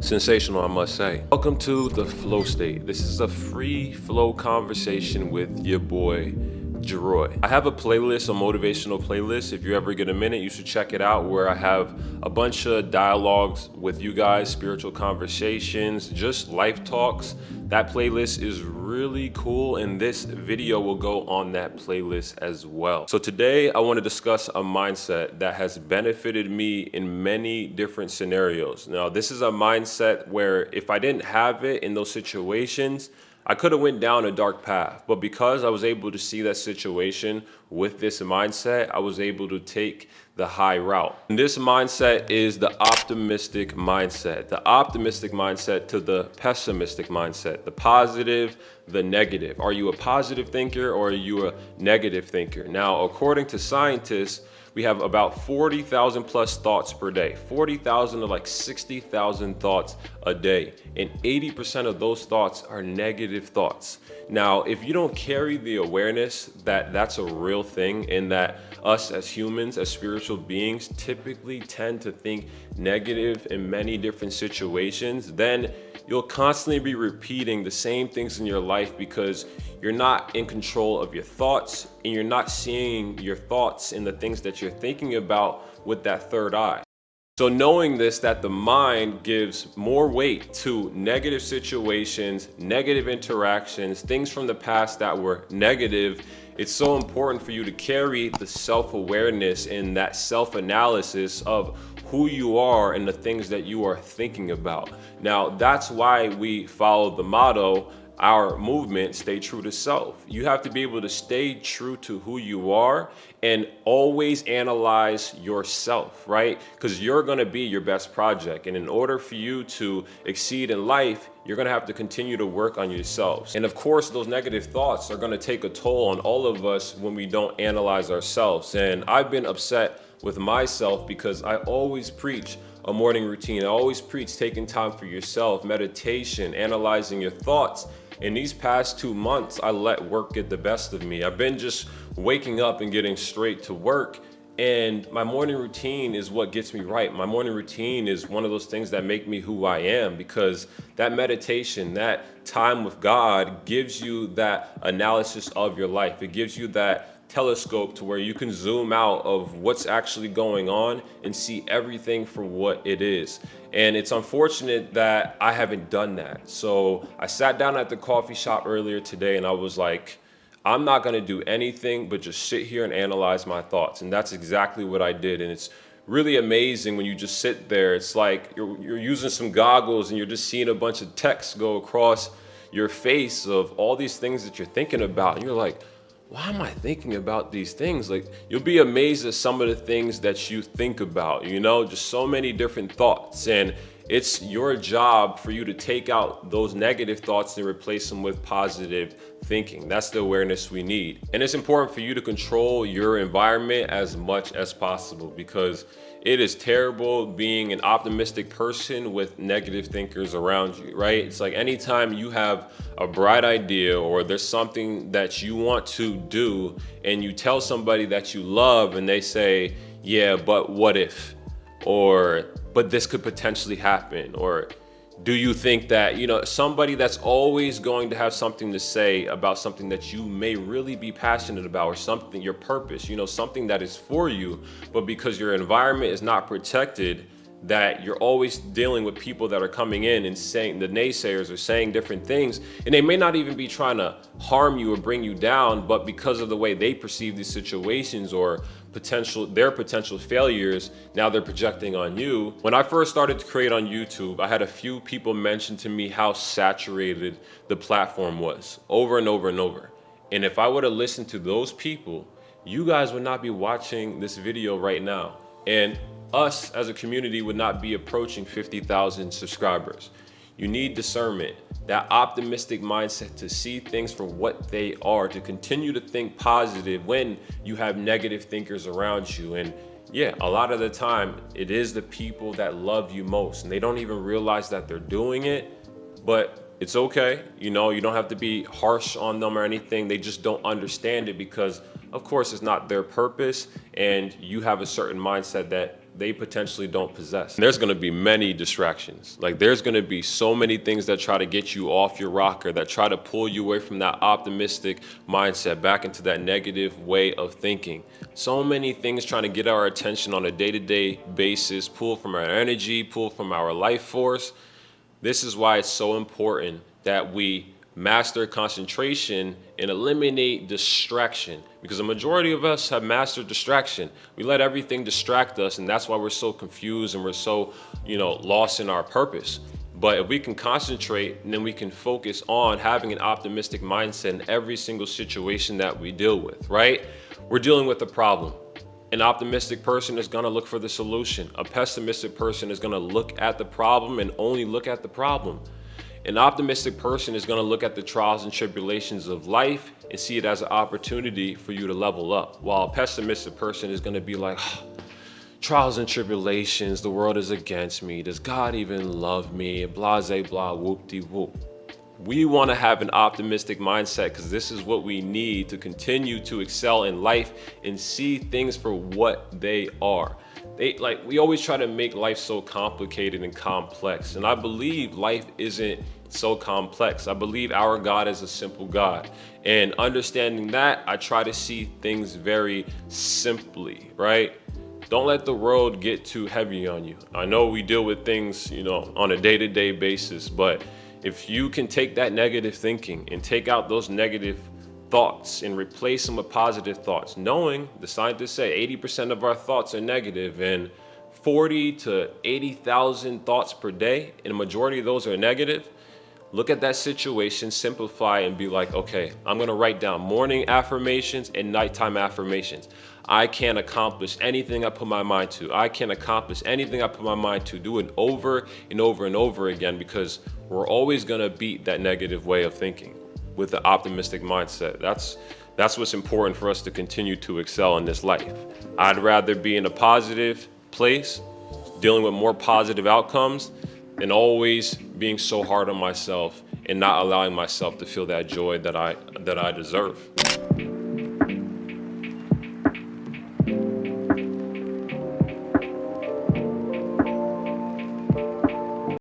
Sensational, I must say. Welcome to the flow state. This is a free flow conversation with your boy, Jeroy. I have a playlist, a motivational playlist. If you ever get a minute, you should check it out, where I have a bunch of dialogues with you guys, spiritual conversations, just life talks. That playlist is really cool, and this video will go on that playlist as well. So today I want to discuss a mindset that has benefited me in many different scenarios. Now, this is a mindset where if I didn't have it in those situations, I could have went down a dark path, but because I was able to see that situation with this mindset, I was able to take the high route. And this mindset is the optimistic mindset. The optimistic mindset to the pessimistic mindset, the positive, the negative. Are you a positive thinker or are you a negative thinker? Now, according to scientists, we have about 40,000 plus thoughts per day, 40,000 to like 60,000 thoughts a day. And 80% of those thoughts are negative thoughts. Now, if you don't carry the awareness that that's a real thing and that us as humans, as spiritual beings, typically tend to think negative in many different situations, then you'll constantly be repeating the same things in your life because you're not in control of your thoughts and you're not seeing your thoughts and the things that you're thinking about with that third eye. So knowing this, that the mind gives more weight to negative situations, negative interactions, things from the past that were negative, it's so important for you to carry the self-awareness and that self-analysis of who you are and the things that you are thinking about. Now, that's why we follow the motto, our movement, stay true to self. You have to be able to stay true to who you are and always analyze yourself, right? Because you're gonna be your best project. And in order for you to exceed in life, you're gonna have to continue to work on yourselves. And of course, those negative thoughts are gonna take a toll on all of us when we don't analyze ourselves. And I've been upset with myself because I always preach a morning routine. I always preach taking time for yourself, meditation, analyzing your thoughts. In these past 2 months, I let work get the best of me. I've been just waking up and getting straight to work. And my morning routine is what gets me right. My morning routine is one of those things that make me who I am, because that meditation, that time with God gives you that analysis of your life. It gives you that telescope to where you can zoom out of what's actually going on and see everything for what it is. And it's unfortunate that I haven't done that. So I sat down at the coffee shop earlier today and I was like, I'm not gonna do anything but just sit here and analyze my thoughts. And that's exactly what I did. And it's really amazing when you just sit there. It's like you're using some goggles and you're just seeing a bunch of text go across your face of all these things that you're thinking about. And you're like, why am I thinking about these things? Like, you'll be amazed at some of the things that you think about, just so many different thoughts. And it's your job for you to take out those negative thoughts and replace them with positive thinking. That's the awareness we need. And it's important for you to control your environment as much as possible, because it is terrible being an optimistic person with negative thinkers around you, right? It's like anytime you have a bright idea or there's something that you want to do and you tell somebody that you love and they say, yeah, but what if? Or, but this could potentially happen. Or, do you think that, somebody that's always going to have something to say about something that you may really be passionate about, or something, your purpose, something that is for you, but because your environment is not protected, that you're always dealing with people that are coming in and saying, the naysayers are saying different things, and they may not even be trying to harm you or bring you down, but because of the way they perceive these situations or their potential failures, now they're projecting on you. When I first started to create on YouTube, I had a few people mention to me how saturated the platform was over and over and over. And if I would have listened to those people, you guys would not be watching this video right now. And us as a community would not be approaching 50,000 subscribers. You need discernment, that optimistic mindset to see things for what they are, to continue to think positive when you have negative thinkers around you. And yeah, a lot of the time it is the people that love you most, and they don't even realize that they're doing it, but it's okay. You don't have to be harsh on them or anything. They just don't understand it because, of course, it's not their purpose, and you have a certain mindset that they potentially don't possess. And there's gonna be many distractions. Like there's gonna be so many things that try to get you off your rocker, that try to pull you away from that optimistic mindset, back into that negative way of thinking. So many things trying to get our attention on a day-to-day basis, pull from our energy, pull from our life force. This is why it's so important that we master concentration and eliminate distraction, because the majority of us have mastered distraction. We let everything distract us, and that's why we're so confused and we're so, lost in our purpose. But if we can concentrate, then we can focus on having an optimistic mindset in every single situation that we deal with, right? We're dealing with a problem. An optimistic person is gonna look for the solution. A pessimistic person is gonna look at the problem and only look at the problem. An optimistic person is going to look at the trials and tribulations of life and see it as an opportunity for you to level up. While a pessimistic person is going to be like, trials and tribulations, the world is against me. Does God even love me? Blase, blah, whoop-de-whoop. We want to have an optimistic mindset because this is what we need to continue to excel in life and see things for what they are. We always try to make life so complicated and complex. And I believe life isn't so complex. I believe our God is a simple God. And understanding that, I try to see things very simply, right? Don't let the world get too heavy on you. I know we deal with things, on a day-to-day basis, but if you can take that negative thinking and take out those negative thoughts and replace them with positive thoughts, knowing the scientists say 80% of our thoughts are negative and 40 to 80,000 thoughts per day, and a majority of those are negative. Look at that situation, simplify, and be like, okay, I'm gonna write down morning affirmations and nighttime affirmations. I can accomplish anything I put my mind to. I can accomplish anything I put my mind to. Do it over and over and over again, because we're always gonna beat that negative way of thinking with the optimistic mindset. That's what's important for us to continue to excel in this life. I'd rather be in a positive place, dealing with more positive outcomes, than always being so hard on myself and not allowing myself to feel that joy that I deserve.